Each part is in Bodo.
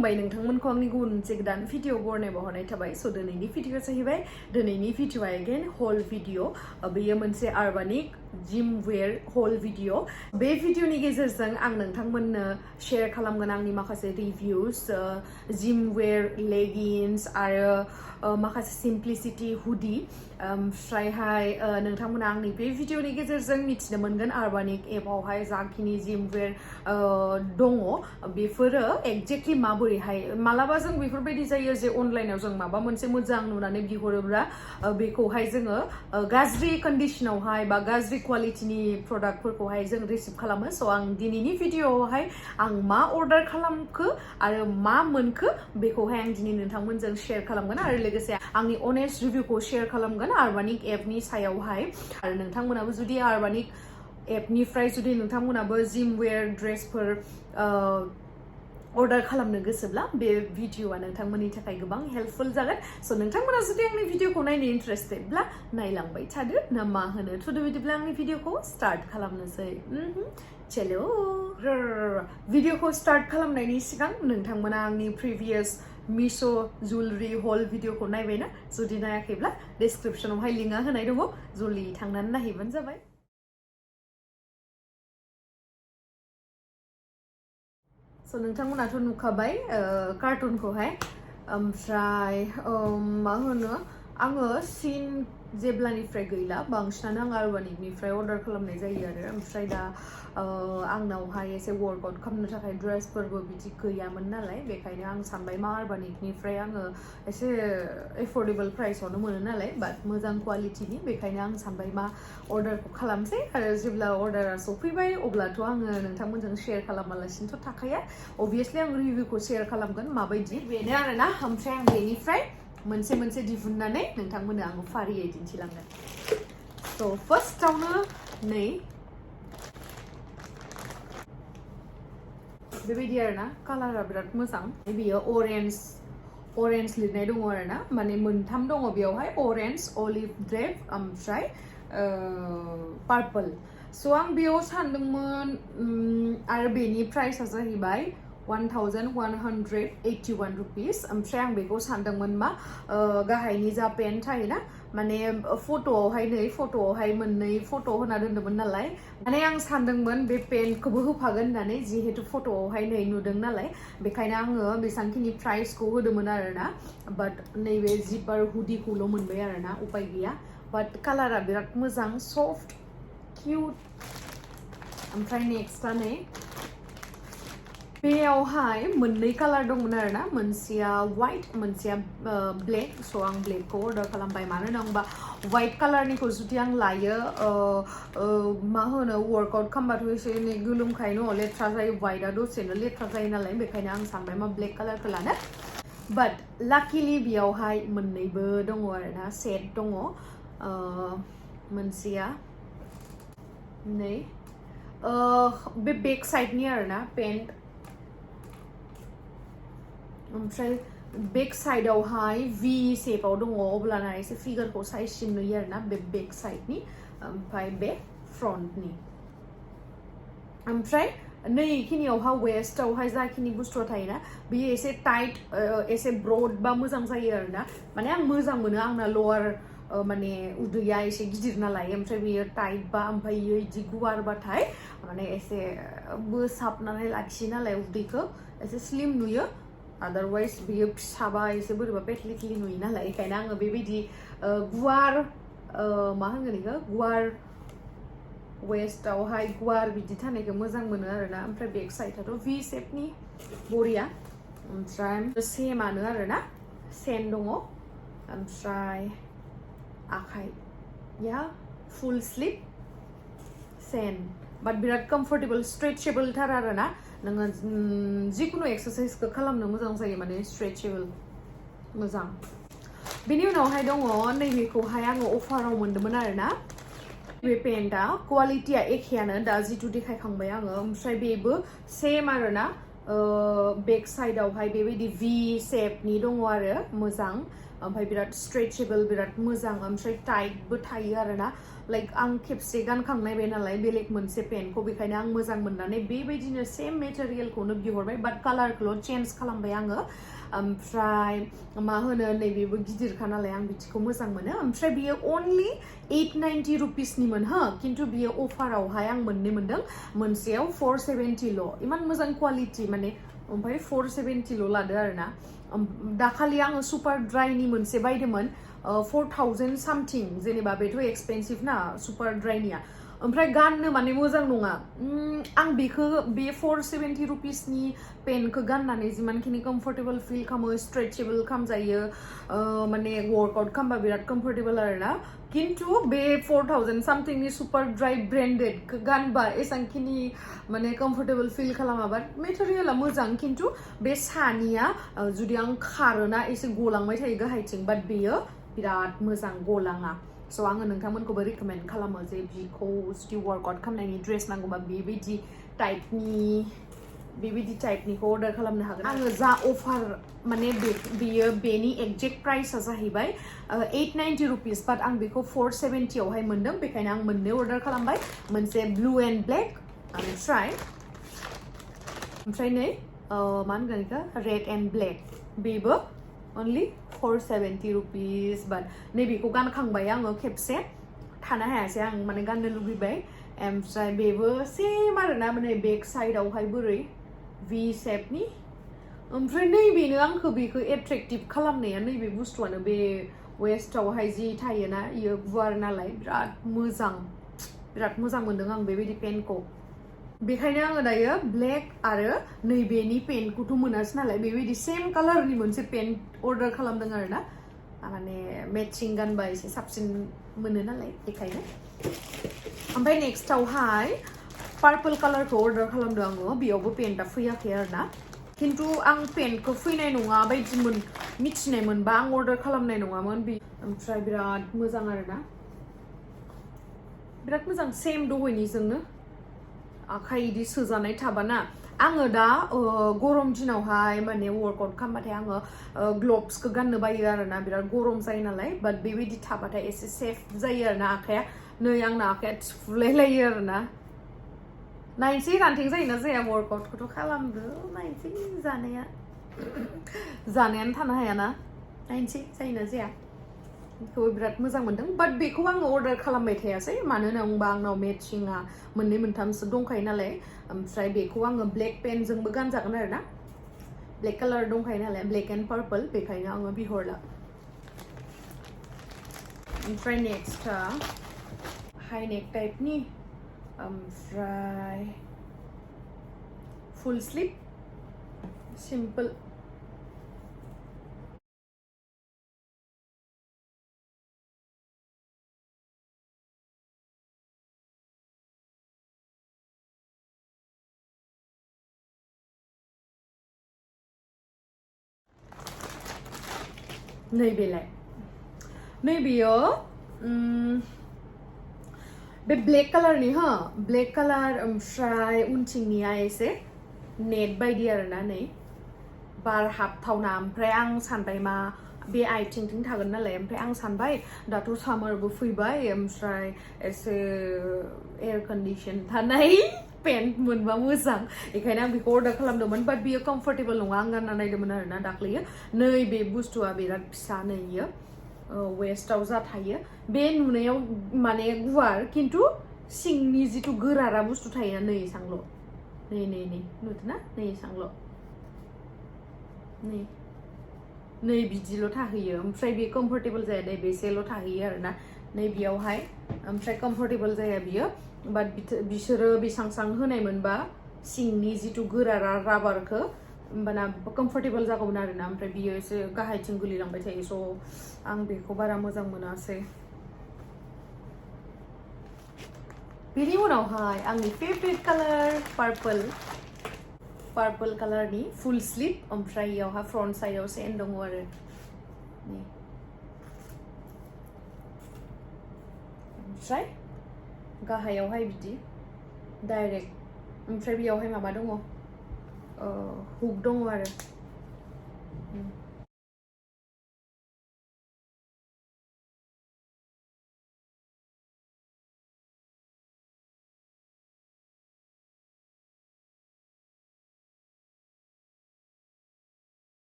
खुलुमबाय नोंथांमोनखौ आंनि गुबुन मोनसे गोदान भिडिअ बरनाय बावहरनाय थाबाय स' दिनैनि भिडिअआ जाहैबाय दिनैनि भिडिअआ एगेन हल भिडिअ बेयो मोनसे अर्बानिक जिम वेयर हल भिडिअ बे भिडिअनि गेजेरजों आं नोंथांमोननो शेयार खालामगोन आंनि माखासे रिव्युज जिम वेयर लेगिंस आरो माखासे सिम्प्लिसिटी हुडी ओमफ्रायहाय नोंथांमोना आंनि बे भिडिअनि गेजेरजों मिथिनो मोनगोन अर्बानिक एपआवहाय जाखिनि जिम वेयर दङ बेफोरो एक्जेक्टलि माबोरैहाय मालाबा जों बेफोरबायदि जायो जे अनलाइनाव जों माबा मोनसे मोजां नुनानै बिहरोब्ला बेखौहाय जोङो गाज्रि कन्डिशनावहाय बा गाज्रि क्वालिटिनि प्रडाक्टफोरखौहाय जों रिसिभ खालामो स' आं दिनैनि भिडिअआवहाय आं मा अर्डार खालामखो आरो मा मोनखो बेखौहाय आं दिनै नोंथांमोनजों शेयार खालामगोन आरो लोगोसे आंनि अनेस्ट रिभिउखौ शेयार खालामगोन अर्बानिक एपनि सायावहाय आरो नोंथांमोनाबो जुदि अर्बानिक एपनिफ्राय जुदि नोंथांमोनाबो जिम वेयर ड्रेसफोर अर्डार खालामनो गोसोब्ला बे भिडिअआ नोंथांमोननि थाखाय गोबां हेल्पफुल जागोन स' नोंथांमोना जुदि आंनि भिडिअखौ नायनो इन्टारेस्टेडब्ला नायलांबाय थादो ना मा होनो थुदो बिदिब्ला आंनि भिडिअखौ स्टार्ट खालामनोसै चलो भिडिअखौ स्टार्ट खालामनायनि सिगां नोंथांमोना आंनि प्रिभियास मिश' जुवेलरी हल भिडिअखौ नायबायना जुदि नायाखैब्ला डिसक्रिपसनावहाय लिंकआ होनाय दङ जल्दि थांनानै नायहैबानो जाबाय स' नोंथांमोनाथ' नुखाबाय कार्टुनखौहाय ओमफ्राय मा होनो आङो सिन जेब्लानिफ्राय गैला बांसिनानो आं अर्बानिकनिफ्राय अर्डार खालामनाय जायो आरो ओमफ्राय दा आंनावहाय एसे वर्कआउट खालामनो थाखाय ड्रेसफोरबो बिदि गैयामोन नालाय बेखायनो आं सानबाय मा अर्बानिकनिफ्राय आङो एसे एफर्डेबल प्राइसआवनो मोनो नालाय बाट मोजां क्वालिटिनि बेखायनो आं सानबाय मा अर्डारखौ खालामसै आरो जेब्ला अर्डारा सफैबाय अब्लाथ' आङो नोंथांमोनजों शेयार खालामालासिनोथ' थाखाया अबभियासलि आं रिभिउखौ शेयार खालामगोन माबायदि बेनो आरोना ओमफ्राय आं बेनिफ्राय मोनसे मोनसे दिहुननानै नोंथांमोननो आङो फारियै दिन्थिलांगोन स' फार्स्टआवनो नै बेबायदि आरोना कालारा बिराद मोजां बेयो अरेन्ज लिरनाय दङ आरोना माने मोनथाम दङ बेयावहाय अरेन्ज अलिभ ग्रेप ओमफ्राय पार्पल स' आं बेयाव सानदोंमोन आरो बेनि प्राइसआ जाहैबाय 1181 रुपिस ओमफ्राय आं बेखौ सानदोंमोन मा गाहायनि जा पेन्ट थायोना माने फट'आवहाय मोननै फट' होना दोन्दोंमोन नालाय माने आं सानदोंमोन बे पेन्टखौबो होफागोन होननानै जिहेतु फट'आवहाय नै नुदों नालाय बेखायनो आङो बेसेबांखिनि प्राइसखौ होदोंमोन आरोना बाट नैबे जिप आरो हुडिखौल' मोनबाय आरोना उपाय गैया बाट कालारा बिराद मोजां सफ्ट किउट ओमफ्राय नेक्स्टआ नै बेयावहाय मोननै कालार दंमोन आरोना मोनसेया वाइट मोनसेया ब्लेक स' आं ब्लेकखौ अर्डार खालामबाय मानो होनोबा वाइट कालारनिखौ जुदि आं लायो मा होनो वर्कआउट खालामबाथ' एसे एनै गोलोमखायो न' लेथ्रा जायो वाइटआ दसेनो लेथ्रा जायो नालाय बेखायनो आं सानबाय मा ब्लेक कालारखौ लानो बाट लाकिलि बेयावहाय मोननैबो दङ आरोना सेट दङ मोनसेया नै बे बेक साइडनि आरोना पेन्ट ओमफ्राय बेक साइडआवहाय भि शेपआव दङ अब्लाना एसे फिगारखौ साइजसिन नुयो आरोना बे बेक साइडनि ओमफ्राय बे फ्रन्टनि ओमफ्राय नै इखिनियावहाय वेस्टआवहाय जाखिनि बुस्थुआ थायोना बेयो एसे टाइट एसे ब्रड बा मोजां जायो आरोना माने आं मोजां मोनो आंना लवार माने उदैया एसे गिदिर नालाय ओमफ्राय बेयो टाइट बा ओमफ्राय इयो इदि गुवारबाथाय माने एसे बोसाबनानै लाखियो नालाय उदैखौ एसे स्लिम नुयो अदरवाइज बेयो फिसाबा एसे बोरैबा पेटलिटलि नुयो नालाय बेखायनो आङो बेबायदि गुवार मा होनगोन बेखौ गुवार वेस्टआवहाय गुवार बिदि थानायखौ मोजां मोनो आरोना ओमफ्राय बेक साइडआथ' भि शेपनि बरिया ओमफ्राय सेमानो आरोना सेन दङ ओमफ्राय आखाइया फुल स्लिप सेन बाट बिराद कम्फर्टेबल स्ट्रेचेबल थार आरोना नोङो जिखुनु एक्सारसाइजखौ खालामनो मोजां जायो माने स्ट्रेचेबल मोजां बेनि उनावहाय दङ नैबेखौहाय आङो अफाराव मोन्दोंमोन आरोना बे पेन्टआ क्वालिटिया एखेयानो दा जिथु देखायखांबाय आङो ओमफ्राय बेबो सेम आरोना बेक साइडआवहाय बेबायदि भि शेपनि दङ आरो मोजां ओमफ्राय बिराद स्ट्रेचेबल बिराद मोजां ओमफ्राय टाइटबो थायो आरोना लाइक आं खेबसे गानखांनाय बे नालाय बेलेग मोनसे पेन्टखौ बेखायनो आं मोजां मोननानै बेबायदिनो सेम मेटेरियेलखौनो बिहरबाय बाट कालारखौल' चेन्ज खालामबाय आङो ओमफ्राय मा होनो नैबेबो गिदिरखा नालाय आं बिदिखौ मोजां मोनो ओमफ्राय बियो अनलि 890 रुपिसनिमोन हो खिन्थु बियो अफारावहाय आं मोननै मोनदों मोनसेयाव 470ल' इमान मोजां क्वालिटि माने ओमफ्राय 470ल' लादो आरोना दाखालि आङो सुपार ड्राइनि मोनसे बायदोंमोन 4000 सामथिं जेनेबा बेथ' एक्सपेन्सिभ ना सुपार ड्राइनिया ओमफ्राय गाननो माने मोजां नङा आं बेखौ बे 470 रुपिसनि पेन्टखौ गाननानै जिमानखिनि कम्फर्टेबल फिल खालामो स्ट्रेचेबल खालामजायो माने वर्कआउट खालामबा बिराद कम्फर्टेबल आरोना किन्तु बे 4000 सामथिंनि सुपार ड्राइ ब्रेन्डेडखौ गानबा एसांखिनि माने कम्फर्टेबल फिल खालामा बाट मेटेरियेला मोजां किन्तु बे सानिया जुदि आं खारोना एसे गलांबाय थायो गाहायथिं बाट बेयो बिराद मोजां गलाङा स' आङो नोंथांमोनखौबो रिकमेन्ड खालामो जे बिखौ जुदि वर्कआउट खालामनायनि ड्रेस नांगौबा बेबायदि टाइपनिखौ अर्डार खालामनो हागोन आङो जा अफार माने बेयो बेनि एक्जेक्ट प्राइसआ जाहैबाय 890 रुपिस बाट आं बेखौ 470 आवहाय मोनदों बेखायनो आं मोननै अर्डार खालामबाय मोनसे ब्लू एन्ड ब्लेक ओमफ्राय नै मा होनगोन बेखौ रेड एन्ड ब्लेक बेबो only 470 रुपिस बाट नैबेखौ गानखांबाय आङो खेबसे थानो हायासै आं माने गाननो लुबैबाय ओमफ्राय बेबो सेम आरोना माने बेक साइडआवहाय बोरै भि शेपनि ओमफ्राय नैबेनो आंखौ बेखौ एट्रेक्टिभ खालामनाया नैबे बुस्थुआनो बे वेस्टआवहाय जि थायोना इयो गुवार नालाय बिराद मोजां मोनदों आं बेबायदि पेन्टखौ बेखायनो आङो दायो ब्लेक आरो नैबेनि पेन्टखौथ' मोनासै नालाय बेबायदि सेम कालारनि मोनसे पेन्ट अर्डार खालामदों आरोना माने मेचिं गानबा एसे साबसिन मोनो नालाय बेखायनो ओमफ्राय नेक्स्टआवहाय पार्पल कालारखौ अर्डार खालामदों आङो बेयावबो पेन्टआ फैयाखै आरोना किन्तु आं पेन्टखौ फैनाय नङा बायदि मिथिनाय मोनबा आं अर्डार खालामनाय नङामोन ओमफ्राय बिराद मोजां आरोना बिराद मोजां सेम दहायनिजोंनो आखाइ इदि सोजानाय थाबाना आङो दा गरम दिनावहाय माने वर्कआउट खालामबाथाय आङो ग्लभ्सखौ गाननो बायो आरोना बिराद गरम जायो नालाय बाट बेबायदि थाबाथाय एसे सेफ जायो आरोना आखाइया नै आंना आखाइया थिफुलायलायो आरोना नायनोसै रानथें जायोना जाया वर्कआउटखौथ' खालामदो नायनोसै जानायानो थानो हायाना नायनोसै जायोना जाया बेखौबो बिराद मोजां मोनदों बाट बेखौ आङो अर्डार खालामबाय थायासै मानो होनोबा आंनाव मेचिंआ मोननै मोनथामसो दंखायो नालाय ओमफ्राय बेखौ आङो ब्लेक पेनजोंबो गानजागोन आरोना ब्लेक कालार दंखायो नालाय ब्लेक एन्ड पार्पल बेखायनो आङो बिहरला ओमफ्राय नेक्स्टआ हाइ नेक टाइपनि ओमफ्राय फुल स्लिप सिम्पल नैबेयो बे ब्लेक कालारनि ब्लेक कालार ओमफ्राय उनथिंनिया एसे नेट बायदि आरोना नै बार हाबथावना ओमफ्राय आं सानबाय मा बे आइथिंथिं थागोन नालाय ओमफ्राय आं सानबाय दाथ' सामारबो फैबाय ओमफ्राय एसे एयार कन्डिसन थानाय पेन्ट मोनबा मोजां बेखायनो आं बेखौ अर्डार खालामदोंमोन बाट बियो कम्फर्टेबल नङा आं गानना नायदोंमोन आरोना दाख्लैयो नै बे बुस्थुआ बिराद फिसा नै इयो वेस्टआव जा थायो बे नुनायाव माने गुवार किन्तु सिंनि जिथु गोरारा बुस्थु थायोना नै एसांल' नै नुदोंना नै एसांल' नै बिदिल' थाहैयो ओमफ्राय बे कम्फर्टेबल जाया नै बेसेल' थाहैयो आरोना नै बेयावहाय ओमफ्राय कम्फर्टेबल जाया बियो बाट बिसोरो बेसां होनाय मोनबा सिंनि जिथु गोरारा राबारखौ होमबाना कम्फर्टेबल जागौमोन आरोना ओमफ्राय बियो एसे गाहायथिं गोलैलांबाय थायो स' आं बेखौ बारा मोजां मोनासै बेनि उनावहाय आंनि फेभरेट कालार पार्पल कालारनि फुल स्लिप ओमफ्राय इयावहाय फ्रन्ट साइडआव सेन दङ आरो ओमफ्राय गाहायावहाय बिदि डाइरेक्ट ओमफ्राय बेयावहाय माबा दङ हुक दङ आरो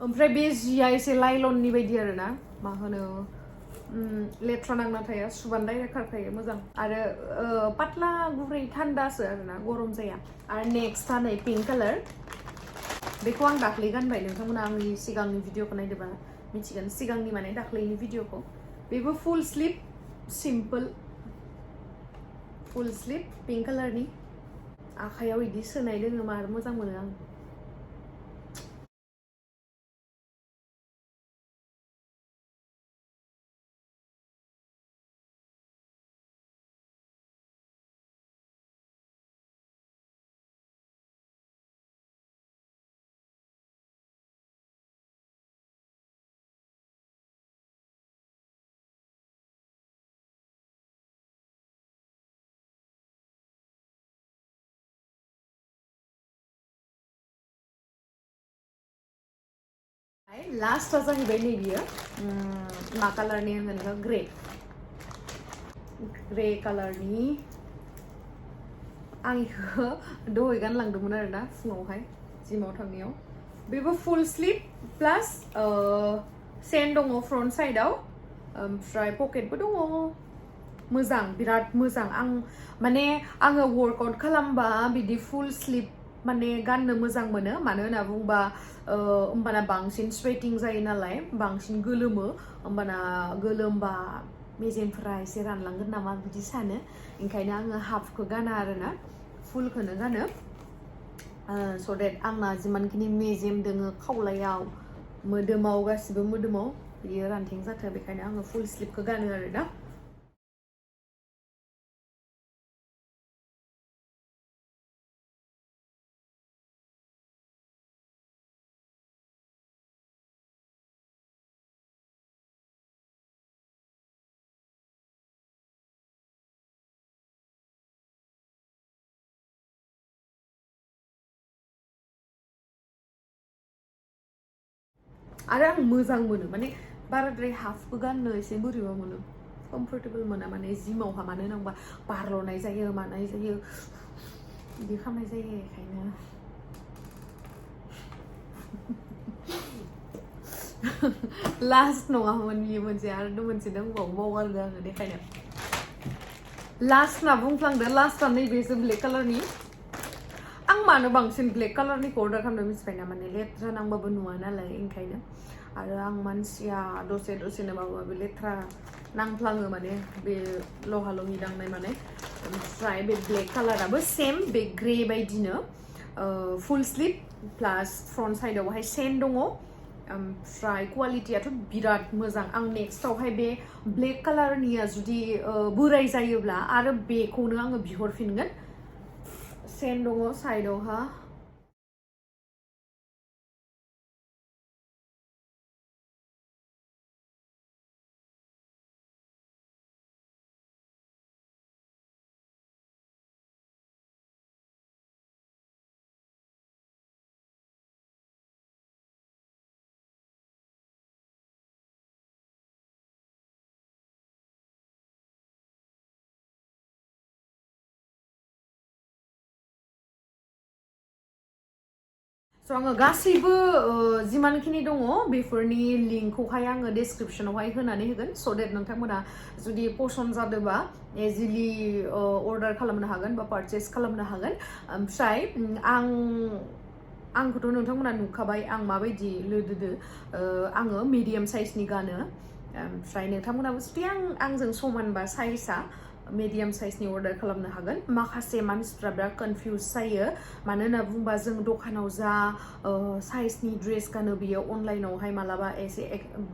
ओमफ्राय बे जिया एसे लाइलननि बायदि आरो ना मा होनो लेथ्रा नांना थाया सुबानो डाइरेक्ट खारखायो मोजां आरो पातला गुरै थान्दासो आरो ना गरम जाया आरो नेक्स्ट नै पिंक कालार बेखौ आं दाख्लै गानबाय नोंथांमोना आंनि सिगांनि भिडिअखौ नायदोंबा मिथिगोन सिगांनि माने दाख्लैनि भिडिअखौ बेबो फुल स्लिप सिम्पल फुल स्लिप पिंक कालारनि आखायाव इदि सोनाय दोङो मार मोजां मोनो आं लास्टआ जाहैबाय नै बियो मा कालारनि होनगोन ग्रे ग्रे कालारनि आं इखौ दहाय गानलांदोंमोन आरो ना फुङावहाय जिमाव थांनायाव बेबो फुल स्लिप प्लास सेन दङ फ्रन्ट साइडआव ओमफ्राय पकेटबो दङ मोजां बिराद मोजां आं माने आङो वर्कआउट खालामबा बिदि फुल स्लिप माने गाननो मोजां मोनो मानो होनना बुंबा होमबाना बांसिन स्वेटिं जायो नालाय बांसिन गोलोमो होमबाना गोलोमबा मेजेमफोरा एसे रानलांगोन नामा बिदि सानो ओंखायनो आङो हाफखौ गाना आरोना फुलखौनो गानो स देट आंना जिमानखिनि मेजेम दोङो खावलायाव मोदोमाव गासिबो मोदोमाव बियो रानथें जाथों बेखायनो आङो फुल स्लिपखौ गानो आरोना आरो आं मोजां मोनो माने बाराद्राय हाफबो गाननो एसे बोरैबा मोनो कम्फर्टेबल मोना माने जिमावहा मानो होनोबा बारल'नाय जायो मानाय जायो बिदि खालामनाय जायो बेखायनो लास्ट नङामोन बियो मोनसे आरो मोनसे दंबावो बावगारदों आङो देखायनो लास्ट होनना बुंफ्लांदो लास्टआ नैबेसो ब्लेक कालारनि आं मानो बांसिन ब्लेक कालारनिखौ अर्डार खालामदों मिथिबायना माने लेथ्रा नांबाबो नुवा नालाय ओंखायनो आरो आं मानसिया दसे दसेनो माबा माबि लेथ्रा नांफ्लाङो माने बे लहा लहि दांनाय माने ओमफ्राय बे ब्लेक कालाराबो सेम बे ग्रे बायदिनो फुल स्लिप प्लास फ्रन्ट साइडआवहाय सेन दङ ओमफ्राय क्वालिटियाथ' बिराद मोजां आं नेक्स्टआवहाय बे ब्लेक कालारनिया जुदि बोराय जायोब्ला आरो बेखौनो आङो बिहरफिनगोन सेन दङ साइडआवहा स' आङो गासैबो जिमानखिनि दङ बेफोरनि लिंकखौहाय आङो डिसक्रिपसनावहाय होनानै होगोन स' देट नोंथांमोना जुदि पसन्द जादोंबा इजिलि अर्डार खालामनो हागोन बा पारचेस खालामनो हागोन ओमफ्राय आंखौथ' नोंथांमोना नुखाबाय आं माबायदि लोदोदो आङो मिडियाम साइजनि गानो ओमफ्राय नोंथांमोनाबो जुदि आंजों समानबा साइजआ मिडियाम साइजनि अर्डार खालामनो हागोन माखासे मानसिफ्रा बिराद कनफिउज जायो मानो होनना बुंबा जों दखानाव जा साइजनि ड्रेस गानो बियो अनलाइनावहाय मालाबा एसे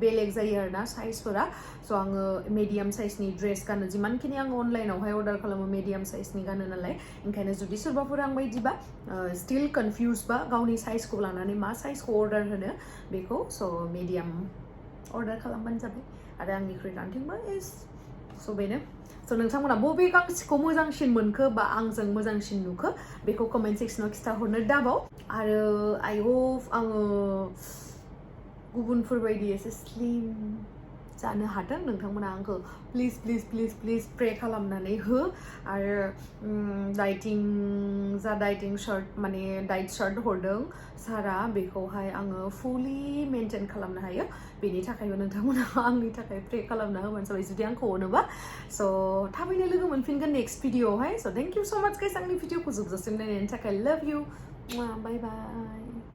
बेलेग जायो आरोना साइजफोरा स' आङो मिडियाम साइजनि ड्रेस गानो जिमानखिनि आङो अनलाइनावहाय अर्डार खालामो मिडियाम साइजनि गानो नालाय ओंखायनो जुदि सोरबाफोर आं बायदिबा स्टिल कनफिउज बा गावनि साइजखौ लानानै मा साइजखौ अर्डार होनो बेखौ स' मिडियाम अर्डार खालामबानो जाबाय आरो आंनिख्रुइ रानथेंबा स' बेनो स' नोंथांमोना बबे गांसेखौ मोजांसिन मोनखो बा आंजों मोजांसिन नुखो बेखौ कमेन्ट सेक्सनाव खिथाहरनो दाबाव आरो आइ होप आङो गुबुनफोर बायदि एसे स्लिम जानो हाथों नोंथांमोना आंखौ प्लिज प्रे खालामनानै हो आरो डाइटिं शार्ट माने डाइट शार्ट हरदों सारा बेखौहाय आङो फुलि मेनटेन खालामनो हायो बेनि थाखायबो नोंथांमोना आंनि थाखाय प्रे खालामना होबानो जाबाय जुदि आंखौ अनोबा स' थाबैनो लोगो मोनफिनगोन नेक्स्ट भिडिअआवहाय स' थेंक इउ स' माच गाइस आंनि भिडिअखौ जोबजासिम नायनायनि थाखाय लाभ इउ बाय बाय